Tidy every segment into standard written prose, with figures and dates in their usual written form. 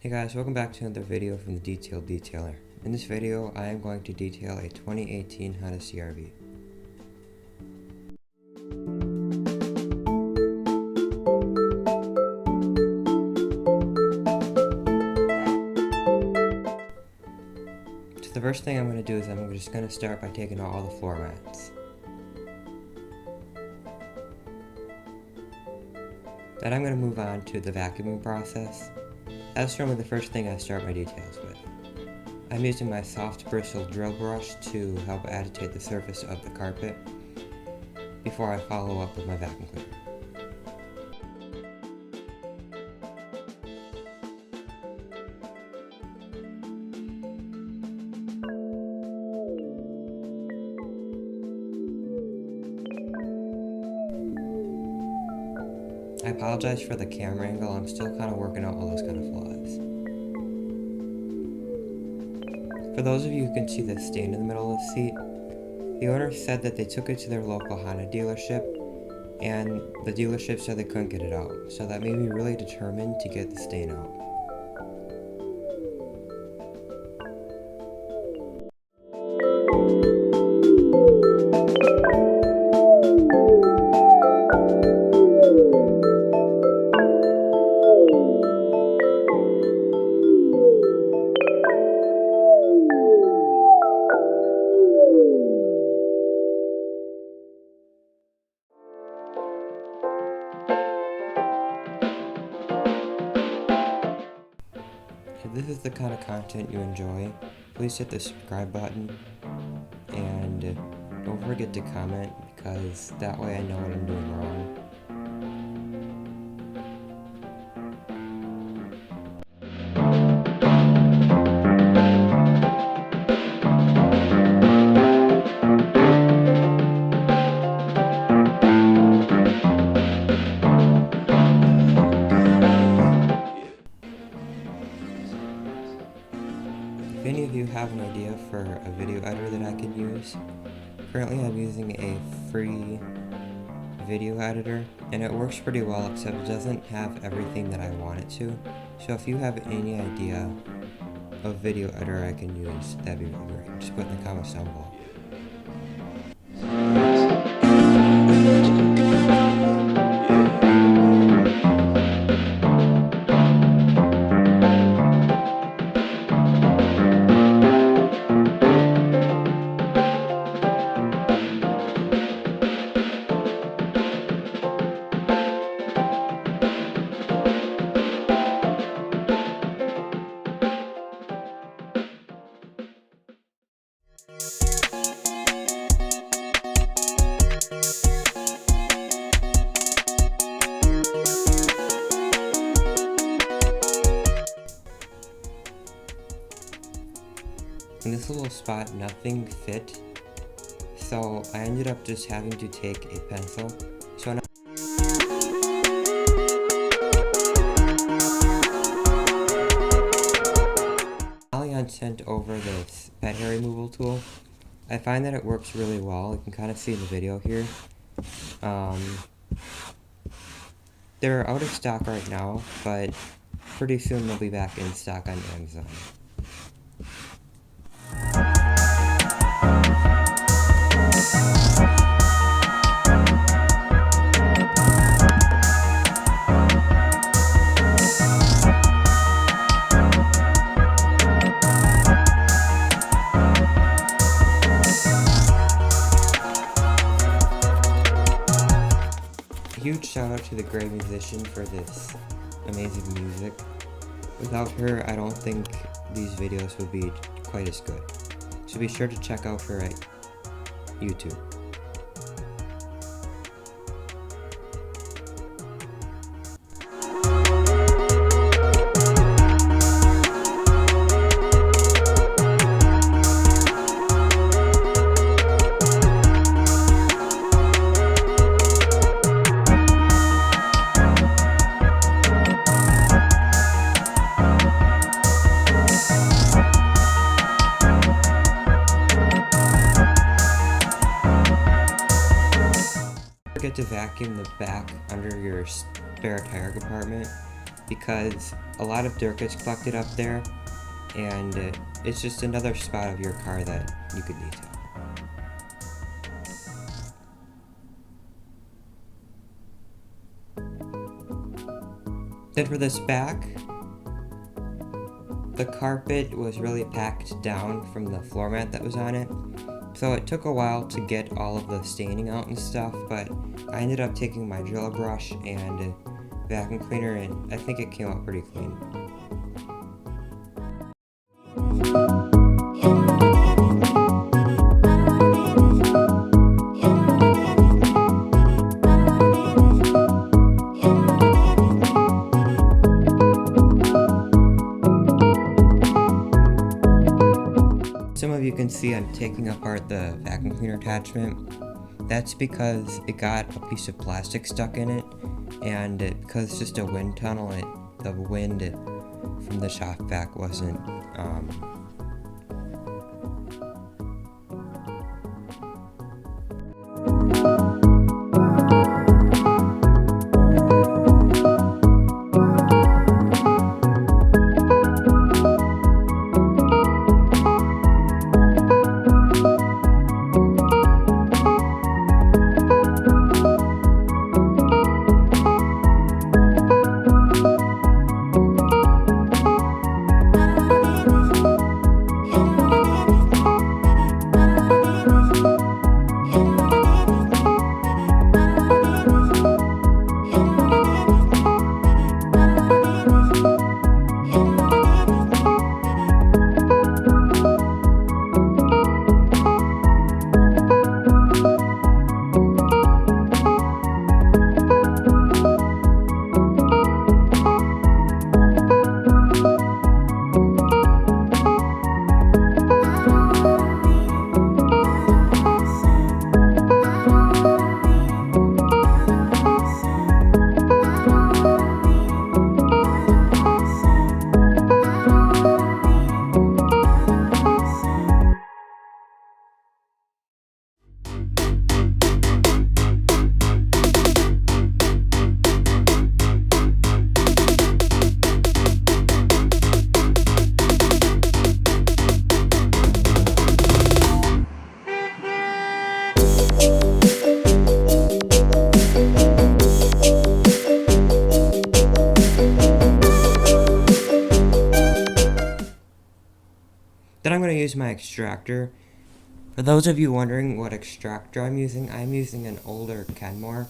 Hey guys, welcome back to another video from the Detailed Detailer. In this video, I am going to detail a 2018 Honda CR-V. So the first thing I'm going to do is I'm just going to start by taking out all the floor mats. Then I'm going to move on to the vacuuming process. That's normally the first thing I start my details with. I'm using my soft bristle drill brush to help agitate the surface of the carpet before I follow up with my vacuum cleaner. I apologize for the camera angle, I'm still kind of working out all those kind of flaws. For those of you who can see the stain in the middle of the seat, the owner said that they took it to their local Honda dealership and the dealership said they couldn't get it out, so that made me really determined to get the stain out. If this is the kind of content you enjoy, please hit the subscribe button and don't forget to comment, because that way I know what I'm doing wrong. If any of you have an idea for a video editor that I could use, currently I'm using a free video editor and it works pretty well, except it doesn't have everything that I want it to. So if you have any idea of video editor I can use, that'd be really great. Just put it in the comments down below. In this little spot, nothing fit, so I ended up just having to take a pencil. So now Analan sent over this pet hair removal tool. I find that it works really well. You can kind of see in the video here. They're out of stock right now, but pretty soon they'll be back in stock on Amazon. Huge shout out to the great musician for this amazing music. Without her, I don't think these videos would be quite as good. So be sure to check out her at YouTube. Forget to vacuum the back under your spare tire compartment. because a lot of dirt gets collected up there, and it's just another spot of your car that you could detail. Then for this back, the carpet was really packed down from the floor mat that was on it, so it took a while to get all of the staining out and stuff, but I ended up taking my drill brush and vacuum cleaner, and I think it came out pretty clean. Some of you can see I'm taking apart the vacuum cleaner attachment. That's because it got a piece of plastic stuck in it, and because it's just a wind tunnel, the wind from the shaft vac wasn't Then I'm going to use my extractor. For those of you wondering what extractor I'm using an older Kenmore.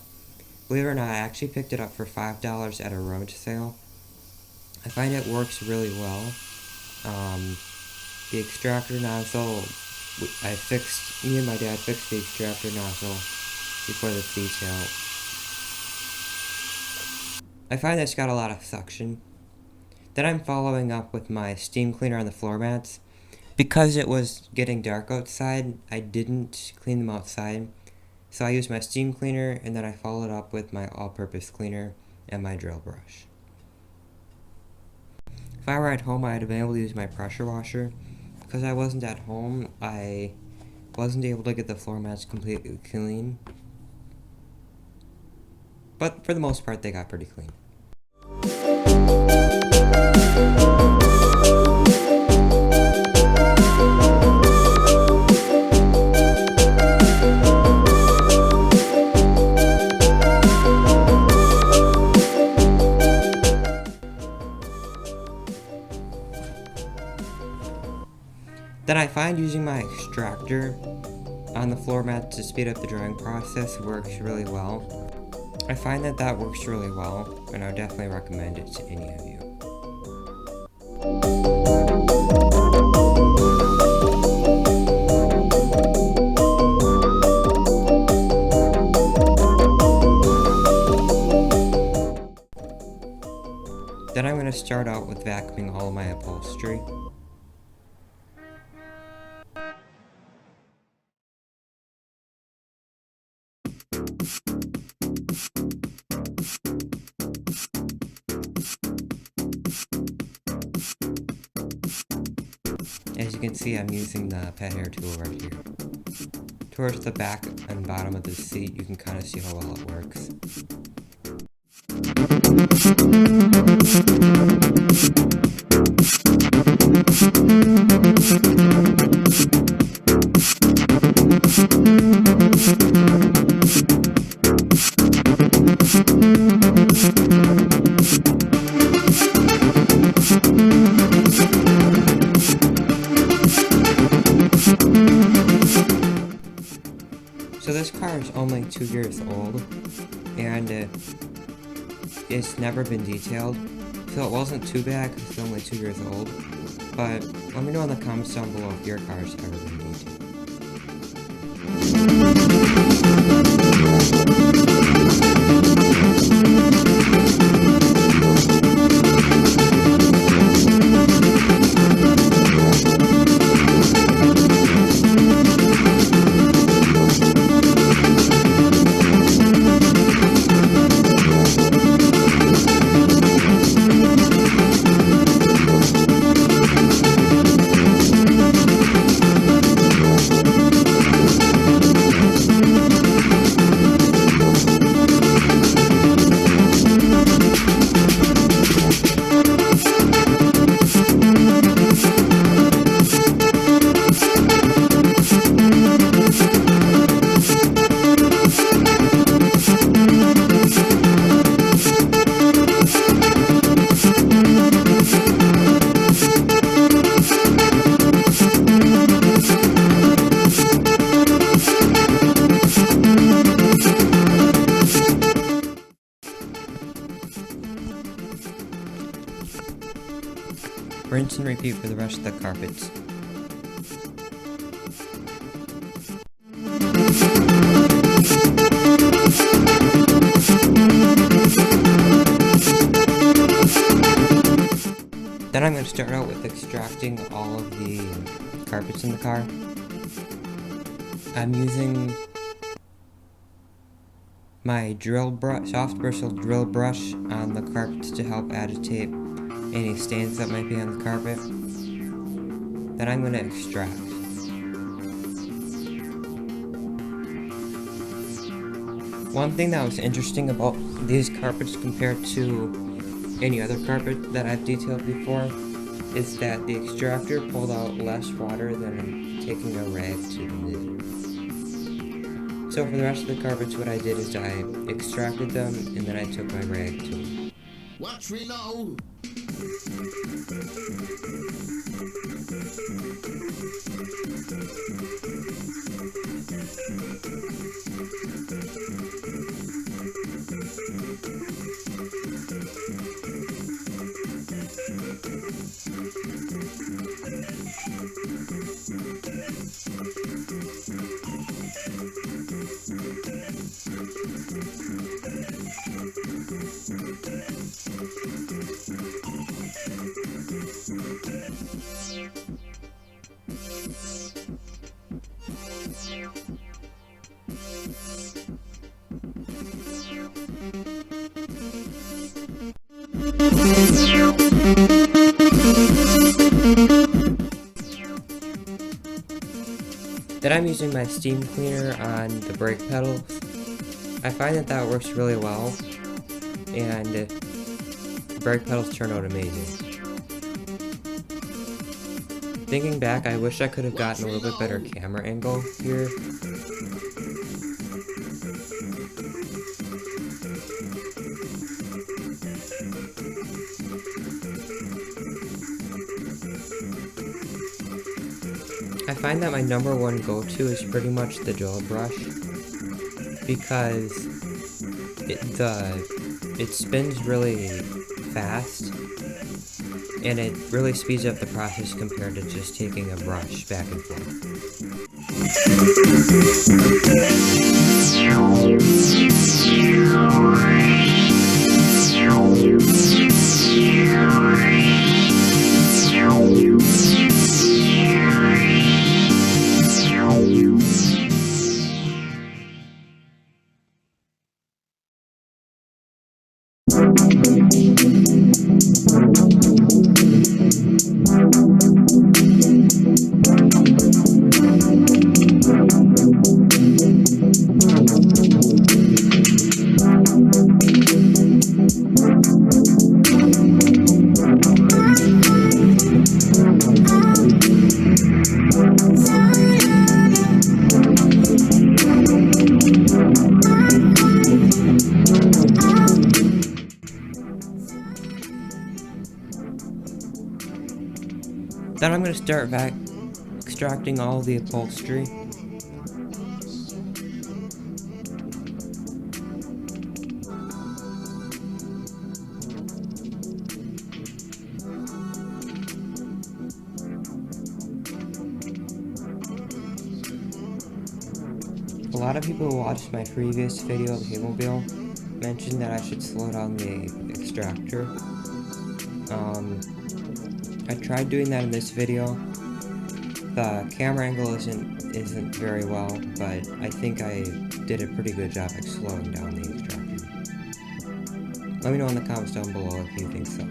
Believe it or not, I actually picked it up for $5 at a road sale. I find it works really well. The extractor nozzle, me and my dad fixed the extractor nozzle before this detail. I find it's got a lot of suction. Then I'm following up with my steam cleaner on the floor mats. Because it was getting dark outside, I didn't clean them outside. So I used my steam cleaner, and then I followed up with my all-purpose cleaner and my drill brush. If I were at home, I'd have been able to use my pressure washer. Because I wasn't at home, I wasn't able to get the floor mats completely clean. But for the most part, they got pretty clean. Then I find using my extractor on the floor mat to speed up the drying process works really well. I find that works really well, and I would definitely recommend it to any of you. Then I'm going to start out with vacuuming all of my upholstery. As you can see, I'm using the pet hair tool right here. Towards the back and bottom of the seat, you can kind of see how well it works. So this car is only 2 years old, and it's never been detailed, so it wasn't too bad because it's only 2 years old. But let me know in the comments down below if your car's ever been detailed. Rinse and repeat for the rest of the carpets. Then I'm going to start out with extracting all of the carpets in the car. I'm using my soft bristle drill brush on the carpets to help agitate any stains that might be on the carpet. Then I'm going to extract. One thing that was interesting about these carpets compared to any other carpet that I've detailed before is that the extractor pulled out less water than taking a rag to the lid. So for the rest of the carpets, what I did is I extracted them and then I took my rag to them. Watch me now! Then I'm using my steam cleaner on the brake pedals. I find that works really well, and the brake pedals turn out amazing. Thinking back, I wish I could have gotten a little bit better camera angle here. I find that my number one go-to is pretty much the drill brush because it spins really fast and it really speeds up the process compared to just taking a brush back and forth. Then I'm going to start back extracting all the upholstery. A lot of people who watched my previous video of the Playmobil mentioned that I should slow down the extractor. I tried doing that in this video. The camera angle isn't very well, but I think I did a pretty good job at slowing down the extractor. Let me know in the comments down below if you think so.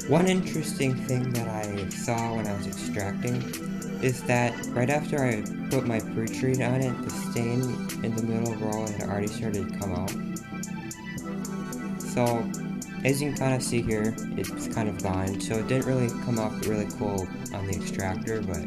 One interesting thing that I saw when I was extracting is that right after I put my pre-treat on it, the stain in the middle row had already started to come out. So, as you can kind of see here, it's kind of gone, so it didn't really come up really cool on the extractor, but...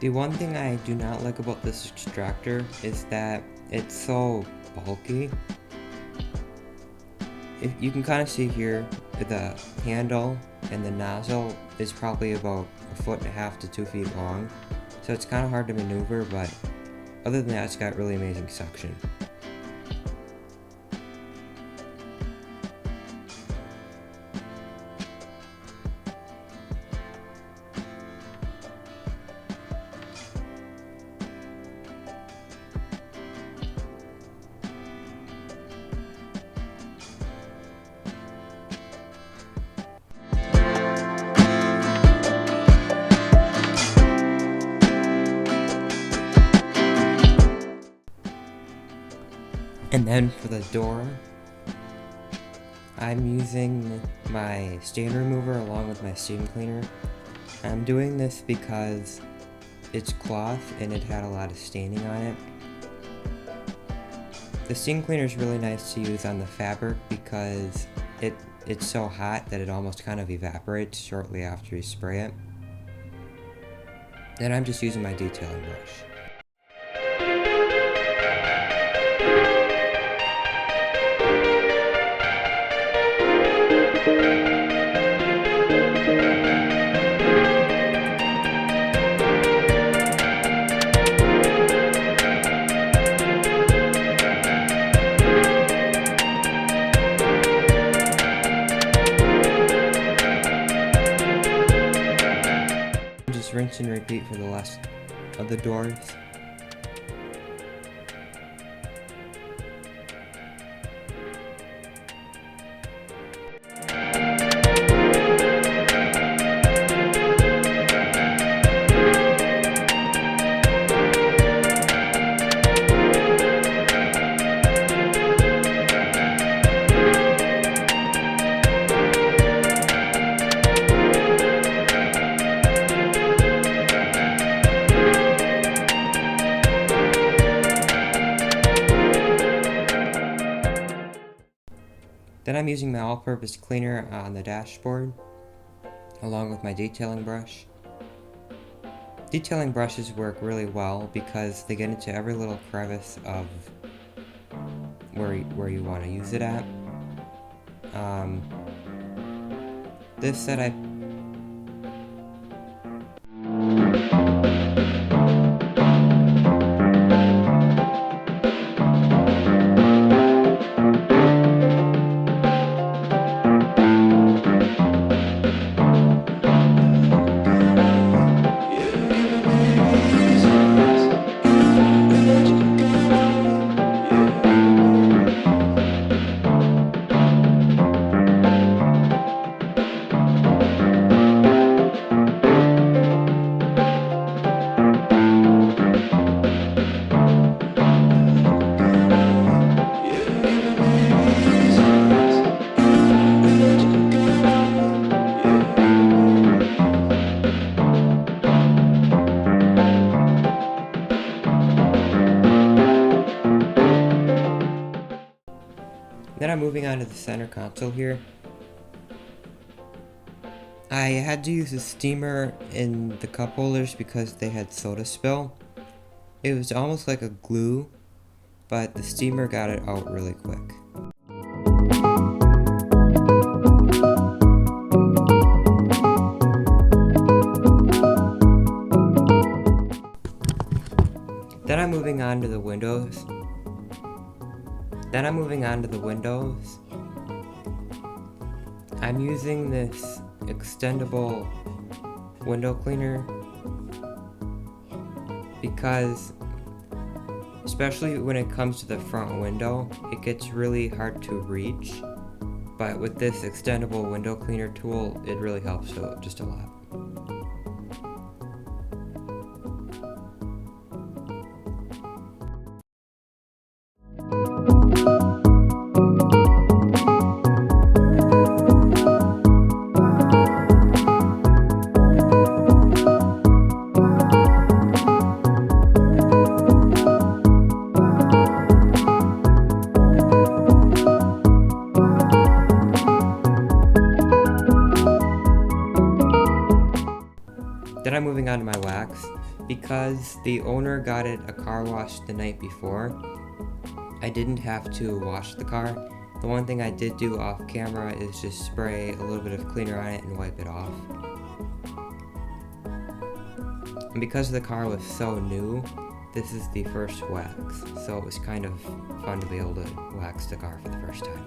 The one thing I do not like about this extractor is that it's so bulky. If you can kind of see here, the handle and the nozzle is probably about 1.5 to 2 feet long, so it's kind of hard to maneuver, but other than that, it's got really amazing suction. And then for the door, I'm using my stain remover along with my steam cleaner. I'm doing this because it's cloth and it had a lot of staining on it. The steam cleaner is really nice to use on the fabric because it's so hot that it almost kind of evaporates shortly after you spray it. Then I'm just using my detailing brush. Just rinse and repeat for the rest of the doors. Then I'm using my all-purpose cleaner on the dashboard, along with my detailing brush. Detailing brushes work really well because they get into every little crevice of where you want to use it at. This set I Then I'm moving on to the center console here. I had to use a steamer in the cup holders because they had soda spill. It was almost like a glue, but the steamer got it out really quick. Then I'm moving on to the windows. I'm using this extendable window cleaner because, especially when it comes to the front window, it gets really hard to reach. But with this extendable window cleaner tool, it really helps out just a lot. Then I'm moving on to my wax. Because the owner got it a car wash the night before, I didn't have to wash the car. The one thing I did do off camera is just spray a little bit of cleaner on it and wipe it off. And because the car was so new, this is the first wax, so it was kind of fun to be able to wax the car for the first time.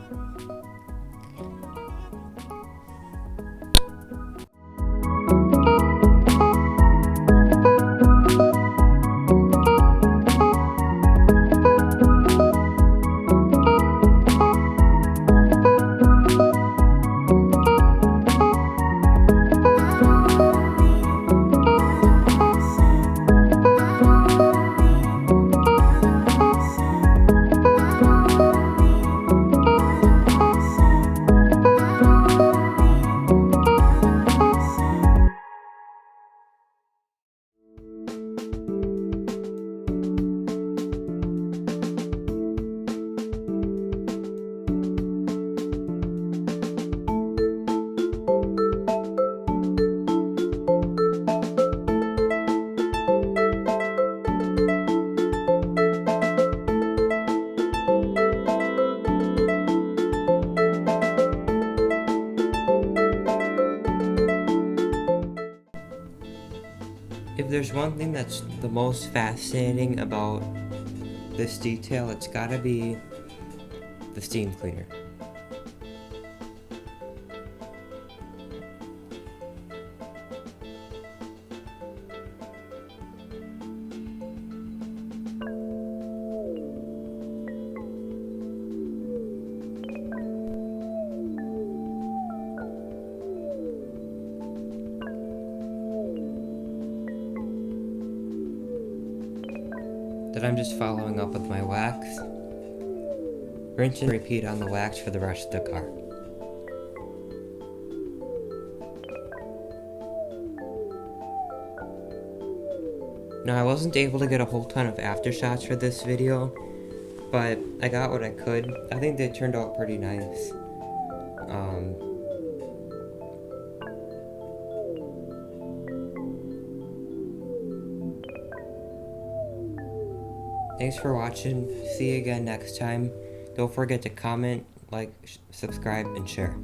If there's one thing that's the most fascinating about this detail, it's gotta be the steam cleaner. Then I'm just following up with my wax. Rinse and repeat on the wax for the rest of the car. Now I wasn't able to get a whole ton of aftershots for this video, but I got what I could. I think they turned out pretty nice. Thanks for watching. See you again next time. Don't forget to comment, like, subscribe, and share.